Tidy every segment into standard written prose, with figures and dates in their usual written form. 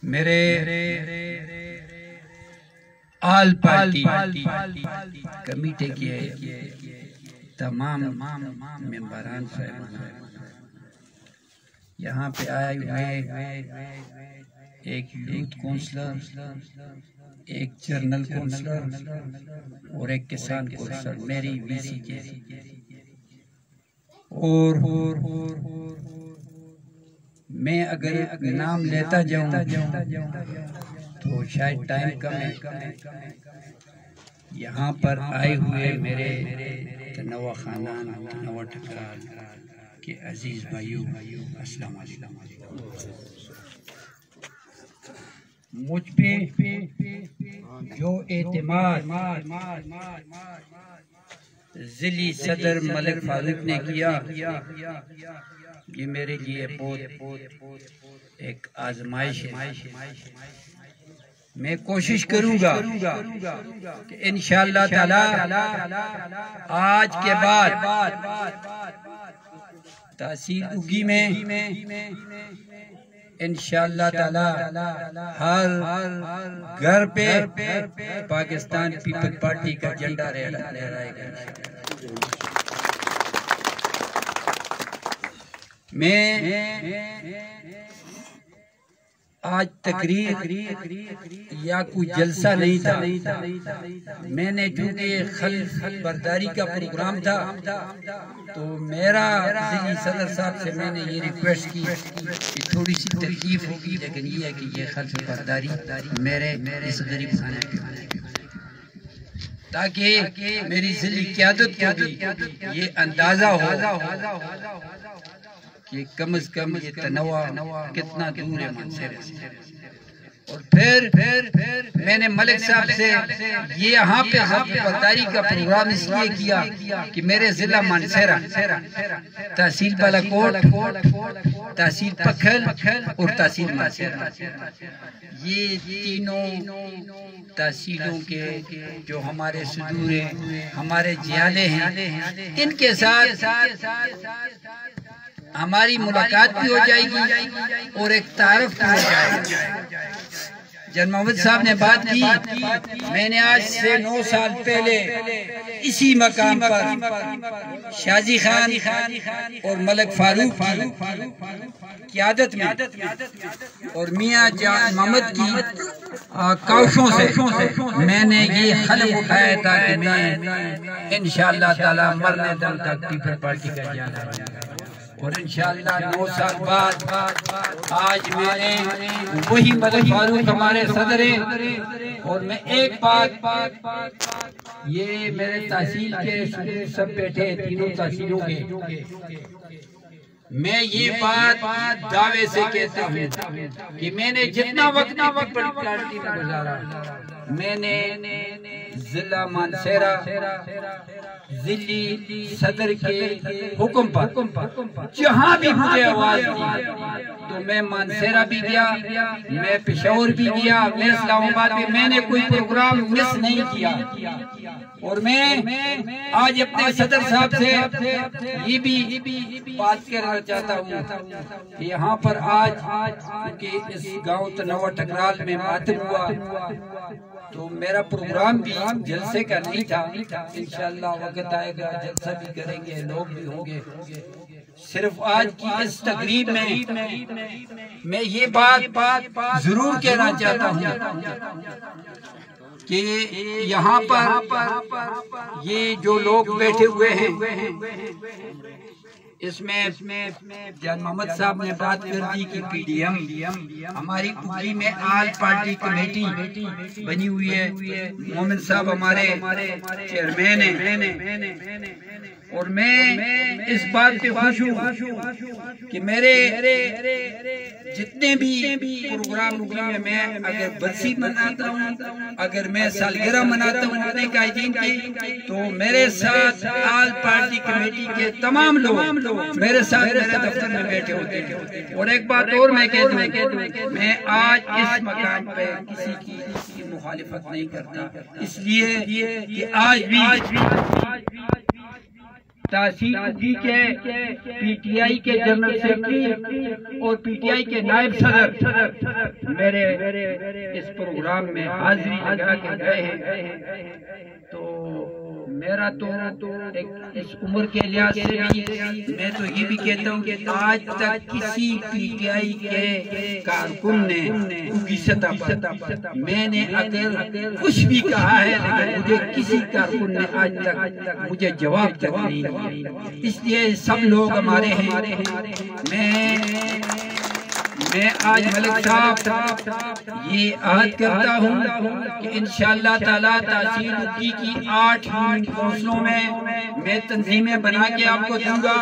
میرے آل party committee کے تمام ممبران صاحبان یہاں پہ آئے ہوئے ایک یوتھ کونسلر، ایک جرنل کونسلر اور ایک کسان کونسلر میری وی سی کے، اور میں اگر نام لیتا جاؤں تو شاید ٹائم کم ہے۔ یہاں پر آئے ہوئے میرے تنوع خاندان، تنوع ٹکرال کے عزیز بھائیوں، السلام علیکم۔ مجھ پہ جو اعتماد ضلعی صدر ملک فاروق نے کیا، یہ میرے لیے بہت ایک آزمائش ہے۔ میں کوشش کروں گا کہ انشاءاللہ تعالی آج کے بعد تحصیل اگی میں انشاءاللہ تعالی ہر گھر پہ پاکستان پیپل پارٹی کا جھنڈا لہرائے گا۔ میں آج تقریر یا کوئی جلسہ نہیں تھا، میں نے چونکہ خلف برداری کا پروگرام تھا تو میرا ضلعی صدر صاحب سے میں نے یہ ریکویسٹ کی کہ تھوڑی سی تکلیف ہوگی، لیکن یہ ہے کہ یہ خلف برداری میرے اس غریب خانے کی، تاکہ میری ضلعی قیادت کو بھی یہ اندازہ ہو کہ کم از کم یہ تنوع کتنا دور ہے منصیرے سے۔ اور پھر میں نے ملک صاحب سے یہ یہاں پہ خلف برداری کا پروگرام اس لیے کیا کہ میرے ضلع منصیرہ، تحصیل بالاکوٹ، تحصیل پکھل اور تحصیل منصیرہ، یہ تینوں تحصیلوں کے جو ہمارے صدور ہیں، ہمارے جیالے ہیں، ان کے ساتھ ہماری ملاقات بھی ہو جائے گی اور ایک تعارف بھی ہو جائے گا۔ جناب محمد صاحب نے بات کی، میں نے آج سے 9 سال پہلے اسی مقام پر شازی خان اور ملک فاروق کی قیادت میں اور میاں جان محمد کی کاوشوں سے میں نے یہ حلف اٹھایا تھا کہ میں انشاءاللہ تعالی مرنے دم تک پیپل پارٹی کا جانا رہا ہوں، اور انشاءاللہ 9 سال بعد آج میں نے وہی ملک فاروق ہمارے صدر ہیں، اور میں ایک بات، یہ میرے تحصیل کے صدر سب بیٹھے تینوں تحصیلوں کے، میں یہ بات دعوے سے کہتا ہوں کہ میں نے جتنا وقت پیپل پارٹی میں گزارا، میں نے ضلع مانسہرہ ضلعی صدر کے حکم پر جہاں بھی مجھے آواز دی تو میں مانسہرہ بھی گیا، میں پشاور بھی گیا، میں اسلام آباد بھی، میں نے کوئی پروگرام مس نہیں کیا۔ اور میں آج اپنے صدر صاحب سے یہ بھی بات کرنا چاہتا ہوں کہ یہاں پر آج کہ اس گاؤں تنوع ٹکرال میں ماتم ہوا تو میرا پروگرام بھی جلسے کا نہیں تھا، انشاءاللہ وقت آئے گا جلسہ بھی کریں گے، لوگ بھی ہوں گے۔ صرف آج کی اس تقریب میں یہ بات ضرور کہنا چاہتا ہوں کہ یہاں پر یہ جو لوگ بیٹھے ہوئے ہیں، اس میں جان محمد صاحب نے بات کر دی کہ پی ڈی ایم ہماری اگلی میں آل پارٹی کمیٹی بنی ہوئی ہے، مومن صاحب ہمارے چیئرمین ہیں، اور میں اس بات پہ خوش ہوں کہ میرے جتنے بھی پروگرام میں اگر برسی مناتا ہوں، اگر میں سالگرہ مناتا ہوں اپنے قائدین کی، تو میرے ساتھ آل پارٹی کمیٹی کے تمام لوگ میرے ساتھ میرے دفتر میں بیٹھے ہوتے ہیں۔ اور ایک بات اور میں کہہ دوں، میں آج اس مقام پہ کسی کی مخالفت نہیں کرتا، اس لیے کہ آج بھی تحصیل اگی کے پی ٹی آئی کے جنرل سیکرٹری اور پی ٹی آئی کے نائب صدر میرے اس پروگرام میں حاضری لگا کے گئے ہیں، تو میرا تو اس عمر کے لحاظ سے میں تو یہ بھی کہتا ہوں کہ آج تک کسی پی ٹی آئی کے کارکن نے اگی سطح پر میں نے اگر کچھ بھی کہا ہے لیکن مجھے کسی کارکن نے آج تک مجھے جواب تک نہیں دیا، اس لیے سب لوگ ہمارے ہیں۔ میں آج ملک صاحب یہ عہد کرتا ہوں کہ انشاءاللہ تعالیٰ تحصیل اگی کی 8 کونسلوں میں تنظیمیں بنا کے آپ کو دوں گا،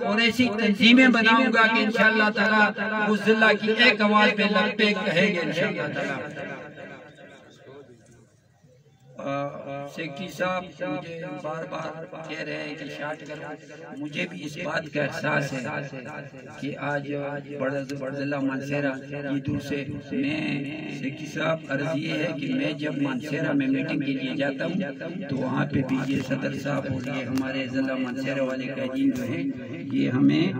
اور ایسی تنظیمیں بناؤں گا کہ انشاءاللہ تعالیٰ اس ضلع کی ایک آواز پہ لبیک کہیں گے انشاءاللہ تعالیٰ۔ سیکٹری صاحب مجھے بار بار کہہ رہے ہیں کہ شارٹ کرو، مجھے بھی اس بات کا احساس ہے کہ آج بڑا ضلع مانسہرہ یہ دور سے میں سیکٹری صاحب عرض یہ ہے کہ میں جب مانسہرہ میں میٹنگ کے لیے جاتا ہوں تو وہاں پہ بھی یہ صدر صاحب اور یہ ہمارے ضلع مانسہرہ والے قائدین جو ہیں یہ ہمیں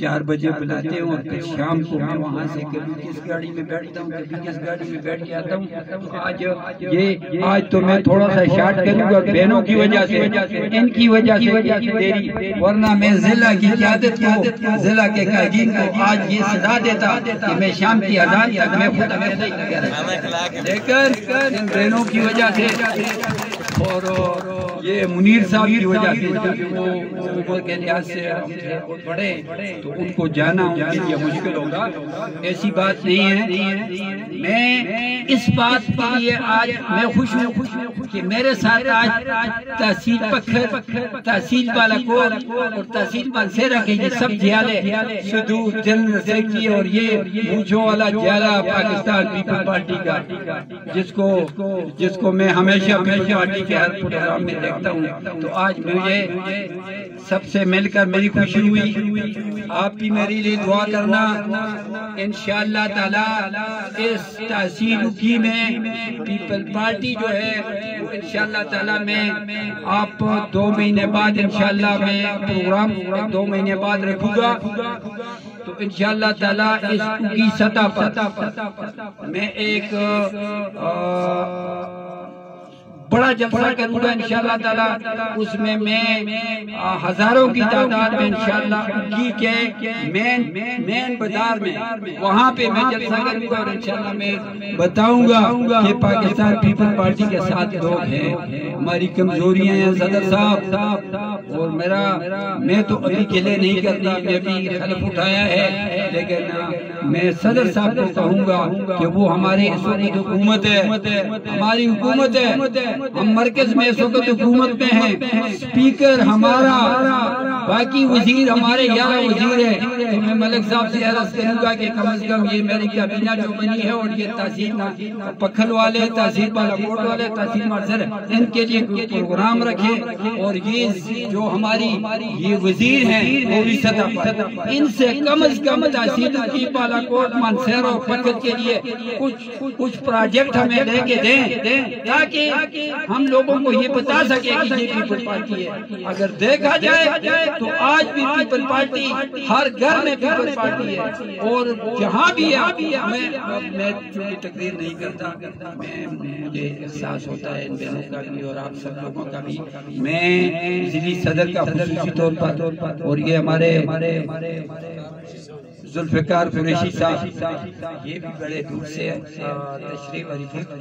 4 بجے بلاتے ہیں، اور پھر شام کو میں وہاں سے کبھی کس گاڑی میں بیٹھتا ہوں کبھی کس گاڑی میں بیٹھ کے آتا ہوں۔ آج تو میں تھوڑا سا شارٹ کروں گا بہنوں کی وجہ سے، ان کی وجہ سے، ورنہ میں ضلع کی قیادت کو، ضلع کے قائدین کو آج یہ صدا دیتا کہ میں شام کی اذان تک میں خود لیکن ان بہنوں کی وجہ سے اور یہ منیر صاحب کی وجہ سے وہ عمر کے لحاظ سے بہت بڑے تو ان کو جانا ان کے لیے مشکل ہوگا، ایسی بات نہیں ہے۔ میں اس بات کے لیے آج میں خوش ہوں کہ میرے ساتھ آج تحصیل پکھر، تحصیل بالاکوٹ اور تحصیل مانسہرہ کے یہ سب جیالے صدور جنرل سیکرٹری اور یہ مونچھوں والا جیالہ پاکستان پیپل پارٹی کا جس کو میں ہمیشہ پیپل پارٹی کے ہر پروگرام میں دیکھتا ہوں، تو آج مجھے سب سے مل کر میری خوشی ہوئی۔ آپ بھی میری لیے دعا کرنا، انشاءاللہ تعالی اس تحصیل اگی میں پیپل پارٹی جو ہے انشاءاللہ تعالی میں آپ 2 مہینے بعد انشاءاللہ میں پروگرام 2 مہینے بعد رکھوں گا، تو انشاءاللہ تعالی اس اگی سطح پر میں ایک بڑا جلسہ کروں گا انشاءاللہ تعالی، اس میں ہزاروں کی تعداد میں انشاءاللہ اگی کے مین بازار میں وہاں پہ میں جلسہ کروں گا، اور انشاءاللہ میں بتاؤں گا کہ پاکستان پیپل پارٹی کے ساتھ لوگ ہیں، ہماری کمزوریاں ہیں صدر صاحب، اور میں تو ابھی گلے نہیں کرتا، میں بھی حلف اٹھایا ہے، لیکن میں صدر صاحب کو کہوں گا کہ وہ ہماری اس وقت حکومت ہے، ہماری حکومت ہے، ہم مرکز میں اس وقت حکومت میں ہیں، سپیکر ہمارا، باقی وزیر ہمارے 11 وزیر ہیں، تو میں ملک صاحب سے عرض کروں گا کہ کم از کم یہ میری کابینہ جو بنی ہے اور یہ تحصیل پکھل والے، تحصیل بالاکوٹ والے، تحصیل مانسہرہ ان کے لیے پروگرام رکھیں، اور یہ جو ہماری یہ وزیر ہیں وہ بھی سطح پر ان سے کم از کم تحصیل کی بالاکوٹ مانسہرہ اور پکھل کے لیے کچھ پروجیکٹ ہمیں لے کے دیں، تاکہ ہم لوگوں کو یہ بتا سکے کہ یہ پیپل پارٹی ہے۔ اگر دیکھا جائے تو آج بھی پیپل پارٹی ہر گھر میں پیپل پارٹی ہے، اور جہاں بھی میں چونکہ تقریر نہیں کرتا، مجھے احساس ہوتا ہے ان بہنوں کا بھی اور آپ سب لوگوں کا بھی، میں ضلعی صدر کا خصوصی طور پر اور یہ ہمارے ذوالفقار قریشی صاحب یہ بھی بڑے دور سے تشریف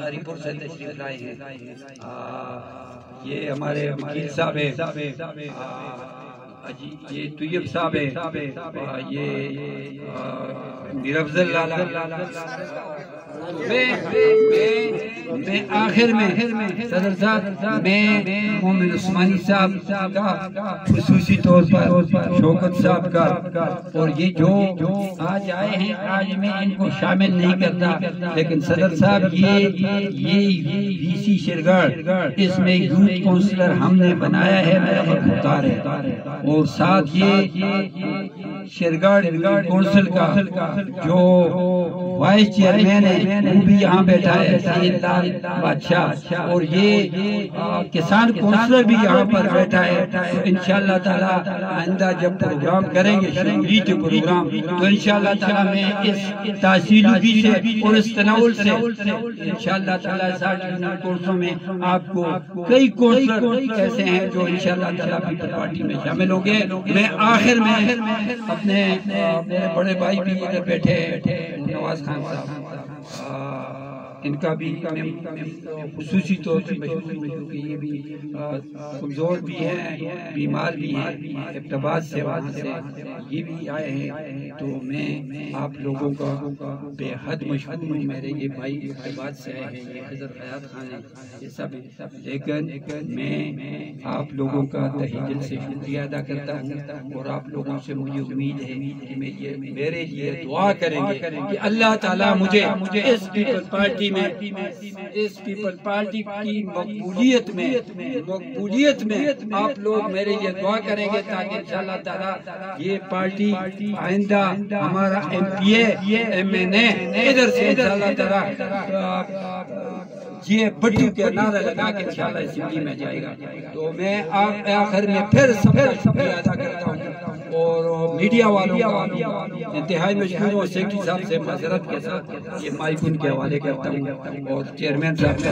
ہری پور سے تشریف لائے ہیں، یہ ہمارے وکیل صاحب ہیں، یہ طیب صاحب ہے، یہ میر افضل لالا، میں آخر میں صدر صاحب میں مومن عثمانی صاحب کا خصوصی طور پر شوکت صاحب کا، اور یہ جو آج آئے ہیں آج میں ان کو شامل نہیں کرتا، لیکن صدر صاحب یہ وی سی شرگڑھ اس میں یوتھ کونسلر ہم نے بنایا ہے، میرا برخوردار ہے، اور ساتھ یہ شیرگاڑ کونسل کا جو وائس چیئرمین ہے وہ بھی یہاں بیٹھا ہے سید لال بادشاہ، اور یہ کسان کونسلر بھی یہاں پر بیٹھا ہے۔ تو انشاءاللہ تعالی آئندہ جب پروگرام کریں گے شمولی کے پروگرام، تو انشاءاللہ تعالی میں اس تحصیلی سے اور اس تناول سے انشاءاللہ تعالی 60 کورسوں میں آپ کو کئی کونسلر ایسے ہیں جو انشاءاللہ تعالی پیپل پارٹی میں شامل ہوں گے۔ میں آخر میں اپنے میرے بڑے بھائی بھی ادھر بیٹھے ہیں نواز خان صاحب، ان کا بھی خصوصی طور پر کیونکہ یہ بھی کمزور بھی ہیں، بیمار بھی ہیں، ابتباد سے وہاں سے یہ بھی آئے ہیں، تو میں آپ لوگوں کا بے حد مشکور ہوں۔ میرے یہ بھائی ابتباد سے آئے ہیں، یہ حضرت حیات خان ہیں، یہ سب، لیکن میں آپ لوگوں کا تہہ دل سے شکریہ ادا کرتا ہوں، اور آپ لوگوں سے مجھے امید ہے کہ میرے لیے دعا کریں گے کہ اللہ تعالیٰ مجھے اس پیپل پارٹی میں، اس پیپل پارٹی کی مقبولیت میں آپ لوگ میرے لیے دعا کریں گے، تاکہ انشاءاللہ تعالی یہ پارٹی آئندہ ہمارا M P A M N A ادھر سے انشاءاللہ تعالی یہ بٹو کے نعرہ لگا کے انشاءاللہ اسمبلی میں جائے گا۔ تو میں آخر میں پھر سب کا شکریہ ادا کرتا ہوں، اور میڈیا والوں کا انتہائی مشکور ہوں، سیکٹری صاحب سے معذرت کے ساتھ یہ مائک ان کے حوالے کرتا ہوں، اور چیئرمین صاحب کا